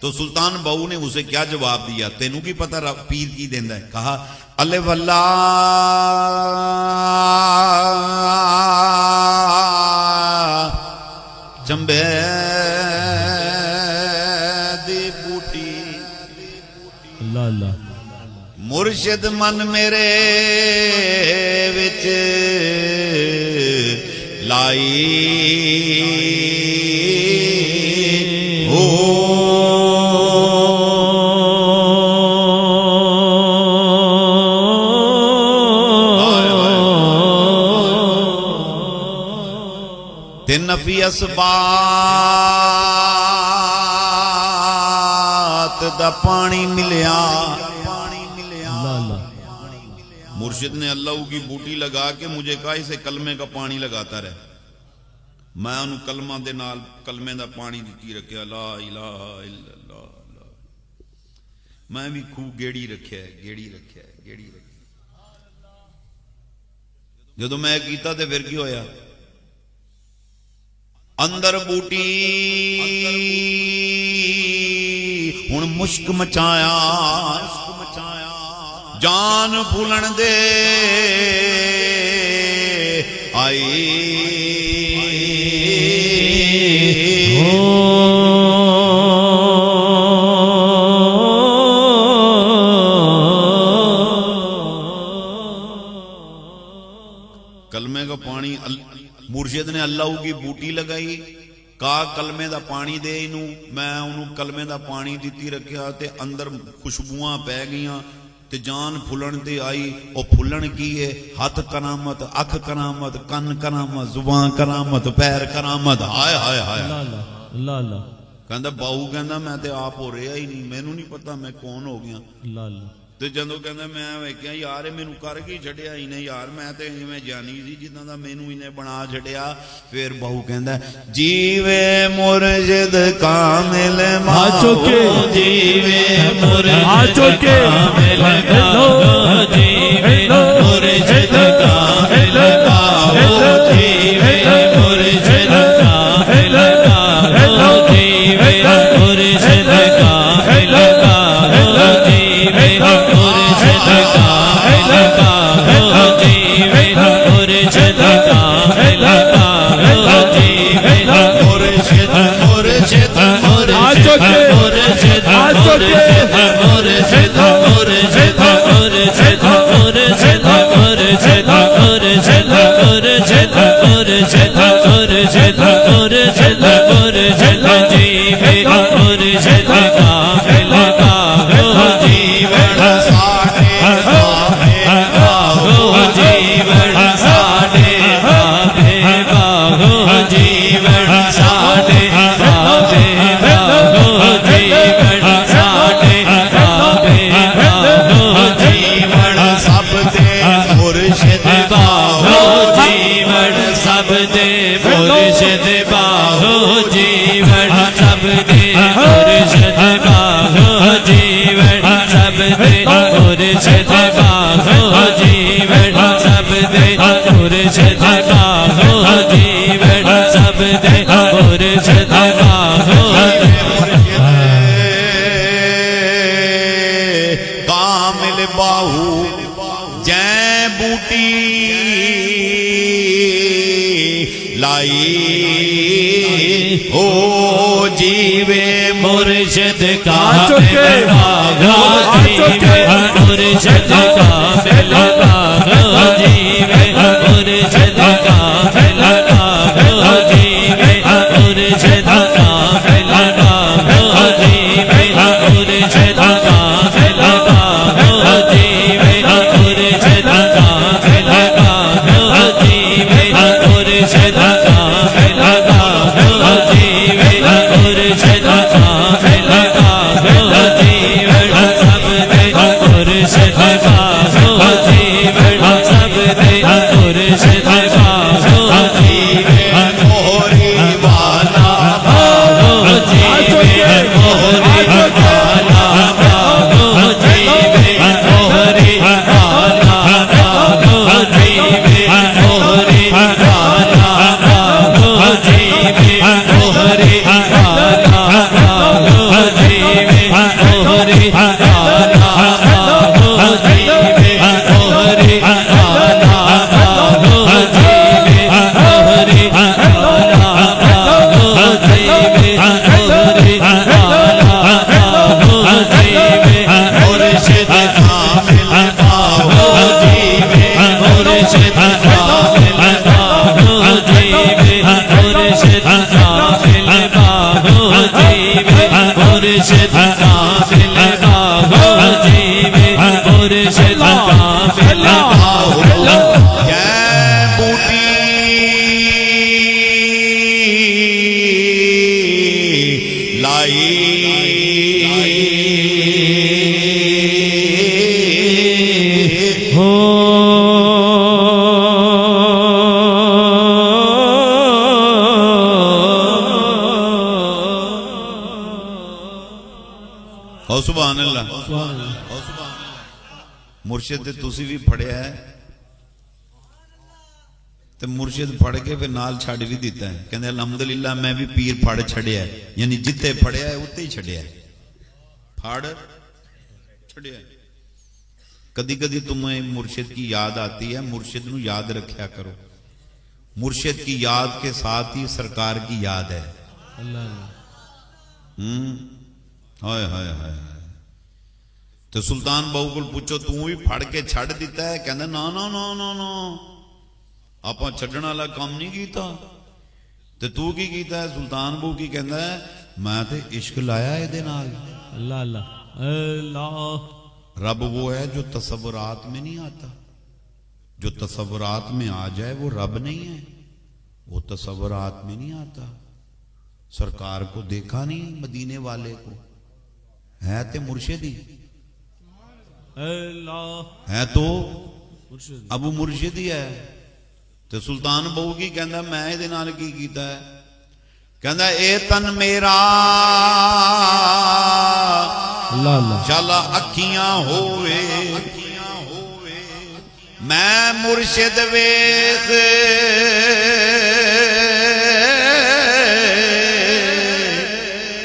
تو سلطان بہو نے اسے کیا جواب دیا؟ تینوں کی پتہ پیر کی دیندا ہے؟ کہا اللہ واللہ چمبے دی بوٹی اللہ اللہ مرشد من میرے وچ لائی ہو تے نفی اسبات دا پانی ملیا۔ مرشد نے اللہ کی بوٹی لگا کے مجھے کہا اسے کلمے کا پانی لگاتا رہے، میں انہوں کلمہ دے نال کلمے دا پانی دیتی رکھیا، لا الہ الا اللہ، میں بھی خوب گیڑی رکھیا ہے، گیڑی رکھیا ہے، گیڑی رکھیا ہے۔ جدو میں کیتا تے پھر کی ہویا؟ اندر بوٹی ہن مشک مچایا، جان پھولن دے آئی کلمے کا پانی مرشد نے اللہ کی بوٹی لگائی، کہا کلمے دا پانی دے انہوں، میں انہوں کلمے دا پانی دیتی رکھیا تے اندر خوشبوئاں پہ گئیاں تے جان پھلن تے آئی۔ او پھلن کی ہے؟ ہاتھ کرامت، اکھ کرامت، کن کرامت، زبان کرامت، پیر کرامت۔ ہائے ہائے ہائے اللہ اللہ اللہ کہندا باہو کہندا میں تے آپ ہو رہا ہی نہیں، مینوں نہیں پتا میں کون ہو گیا۔ اللہ اللہ تے جدوں کہندا میں ویکھیا یار مینوں کر کے چھڈیا ہی نہیں یار، میں تے ایویں جانی سی جداں دا مینوں ہی نے بنا چھڈیا۔ پھر بہو کہندا جیوے مرشد کامل ماہو، جیوے مرشد کامل ماہو، جیوے مرشد کامل ماہو، جیوے مرشد کامل ماہو، جیوے مرشد کامل ماہو، جیوے مرشد کامل ماہو، جیوے مرشد کامل ماہو، جیوے مرشد مرشد مرشد مرشد مرشد مرشد مرشد مرشد مرشد مرشد مرشد مرشد مرشد مرشد مرشد مرشد جیوے مرشد کامل ماہو، جیون ساڈے ماہو، جیون ساڈے ماہو، جیون ساڈے ماہو، جیون ساڈے ماہو، جیون سب دے مرشد باہو، جیون سب دے مرشد باہو، جیون سب دے مرشد باہو، جیون سب دے مرشد باہو، جیون سب دے مرشد باہو، جیون سب دے مرشد باہو، کامل باہو جے بوٹی لائی ہو، جیوے مرشد کامل ماہو، جیوے مرشد کامل ماہو، جیوے مرشد کامل ماہو، جیوے مرشد کامل ماہو، جیوے مرشد کامل ماہو، جیوے مرشد کامل ماہو، جیوے مرشد کامل ماہو، جیوے مرشد کامل ماہو، جیون سب دے مرشد باہو، جیون مرشد کامل باہو جیوے مرشد کامل باہو جے بوٹی لائی سبحان اللہ مرشد تے تسی بھی پڑھیا ہے تے مرشد پڑھ کے پھر نال چھڑ بھی دیتا ہے کہندے الحمدللہ میں بھی پیر پڑھ چھڑیا ہے یعنی جتے پڑھیا ہے اتے ہی چھڑیا ہے پھاڑ چھڑیا ہے کدی کدی تمہیں مرشد کی یاد آتی ہے مرشد نو یاد رکھیا کرو مرشد کی یاد کے ساتھ ہی سرکار کی یاد ہے ہائے ہائے ہائے تو سلطان بہو کو پوچھو تو بھی پھڑ کے چھڑ دیتا ہے کہندے نا نا نا نا نا آپاں چھڑن والا کام نہیں کیتا تے تو کی کیتا ہے سلطان بہو کی کہندا ہے میں تے عشق لایا اے دے نال اللہ اللہ اللہ رب وہ ہے جو تصورات میں نہیں آتا جو تصورات میں آ جائے وہ رب نہیں ہے وہ تصورات میں نہیں آتا سرکار کو دیکھا نہیں مدینے والے کو ہے تے مرشد ہی اللہ ہے تو ابو مرشد ہی ہے تے سلطان بہو کی کہندا میں اے دے نال کی کیتا ہے کہندا اے تن میرا اللہ اللہ چلا اکھیاں ہوئے میں مرشد ویکھ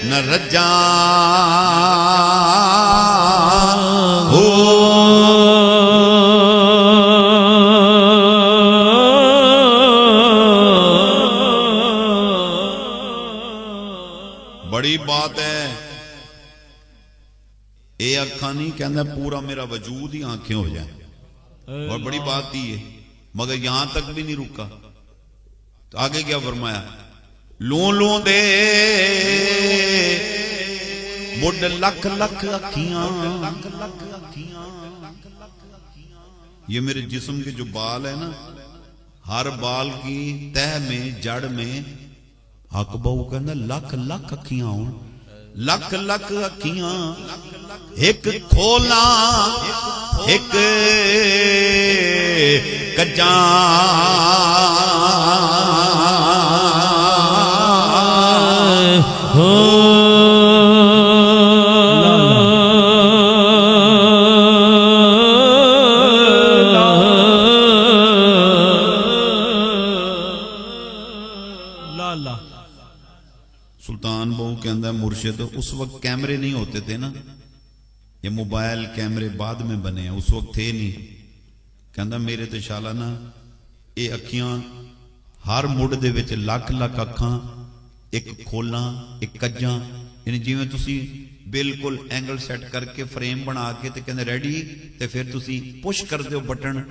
نہ رجاں بڑی بات ہے اے اکھاں نہیں کہندا پورا میرا وجود ہی آنکھیں ہو جائیں اور بڑی بات ہی ہے مگر یہاں تک بھی نہیں رکا تو آگے کیا فرمایا لوں لوں دے مڈ لکھ لکھ اکھیاں یہ میرے جسم کے جو بال ہے نا ہر بال کی تہ میں جڑ میں حق بہو کہندا لکھ لکھ اکھیاں ہون لکھ لکھ اکھیاں ایک کھولا ایک کجاں سلطان بہو کہندا مرشد اس وقت کیمرے نہیں ہوتے تھے نا یہ موبائل کیمرے بعد میں بنے ہیں اس وقت تھے نہیں کہندا میرے تے شالا نا اے اکھیاں ہر مڈ دے وچ لکھ لکھ اکھاں ایک کھولاں ایک کجاں یعنی جویں تسی بالکل اینگل سیٹ کر کے فریم بنا کے تے کہندے ریڈی تے پھر تسی پش کر دیو بٹن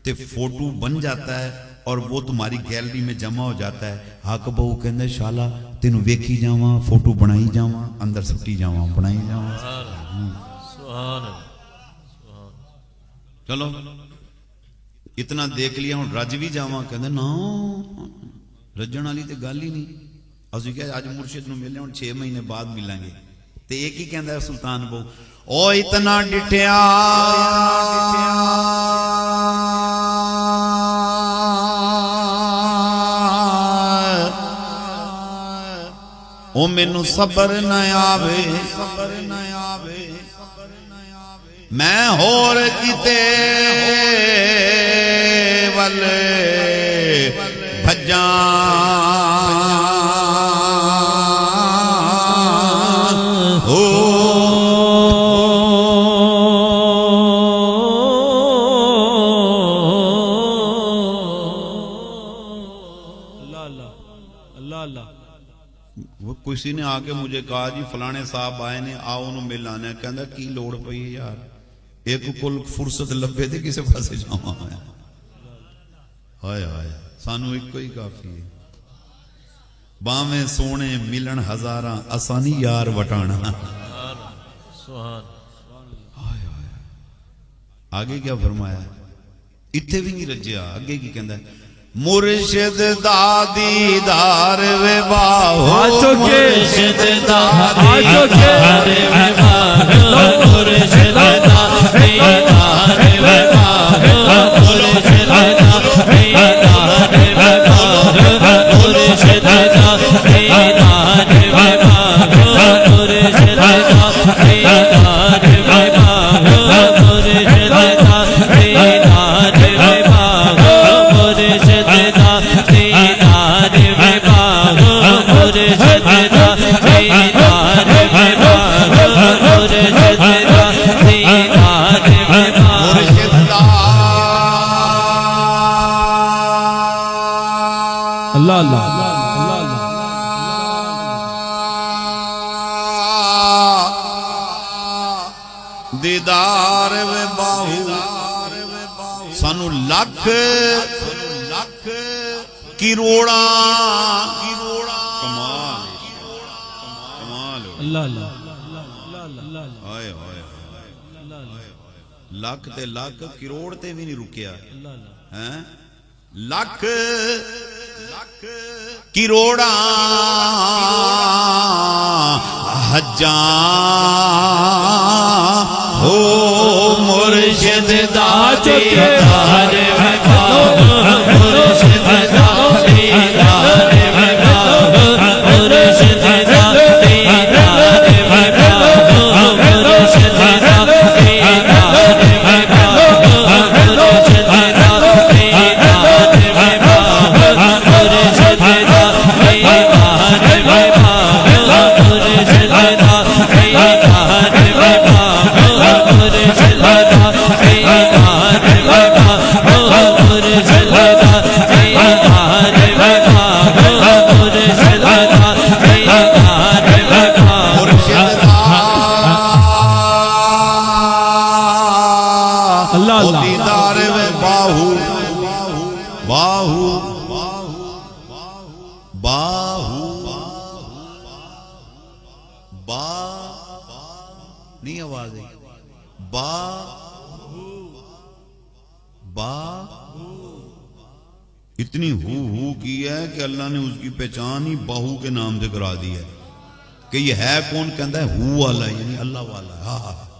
تے فوٹو بن جاتا ہے اور وہ تمہاری گیلری میں جمع ہو جاتا ہے حق بہو کہندے شالا تینوں ویکھی جاواں فوٹو بنائی جاواں اندر سٹی جاواں بنائی جاواں سبحان چلو اتنا دیکھ لیا ہوں رج بھی جاواں کہندے نا رجن والی تے گل ہی نہیں اسی کہ اج مرشد نو ملے ہوں 6 مہینے بعد ملیں گے تے ایک ہی کہندا ہے سلطان بہو او اتنا ڈٹھیا او مینوں صبر نہ آوے میں ہور کیتے ول بھجاں کسی نے آ کے مجھے کہا جی فلانے صاحب آئے نے آؤ انہوں مل آنے کہندا کی لوڑ پئی ہے یار ایک کل فرصت لبے تے کسے پاسے جاواں ہائے ہائے سانو ایک ہی کافی ہے باویں سونے ملن ہزاراں اسانی یار وٹانا سبحان آگے کیا فرمایا اتھے بھی نہیں رجیا آگے کی کہندا ہے مرشد دا دیدار وے باہو مرشد دا دیدار وے باہو مرشد دا دیدار وے باہو مرشد دا دیدار وے باہو مرشد دا دیدار وے باہو مرشد دا دیدار وے باہو مرشد دا دیدار وے باہو مرشد دا دیدار وے باہو مرشد دا دیدار وے باہو مرشد دا دیدار وے باہو مرشد دا اللہ اللہ اللہ اللہ دیدار وے باہو سانو لکھ کروڑا کمال کمال اللہ اللہ اللہ ہائے ہائے لکھ تے لکھ کروڑ تے بھی نہیں رکیا ہیں لکھ کروڑا حجاں ہو مرشد دا دیدار وے باہو مرشد دا دیدار وے باہو مرشد دا دیدار وے باہو مرشد دا دیدار وے باہو مرشد دا دیدار وے باہو مرشد دا دیدار وے باہو مرشد دا دیدار وے باہو مرشد دا دیدار وے باہو مرشد دا دیدار وے باہو مرشد دا دیدار وے باہو اللہ اللہ دیدار وے باہو باہو باہو با نہیں آواز ہے با اتنی ہو کی ہے کہ اللہ نے اس کی پہچان ہی باہو کے نام سے کرا دی ہے کہ یہ ہے کون کہندا ہے ہو والا یعنی اللہ والا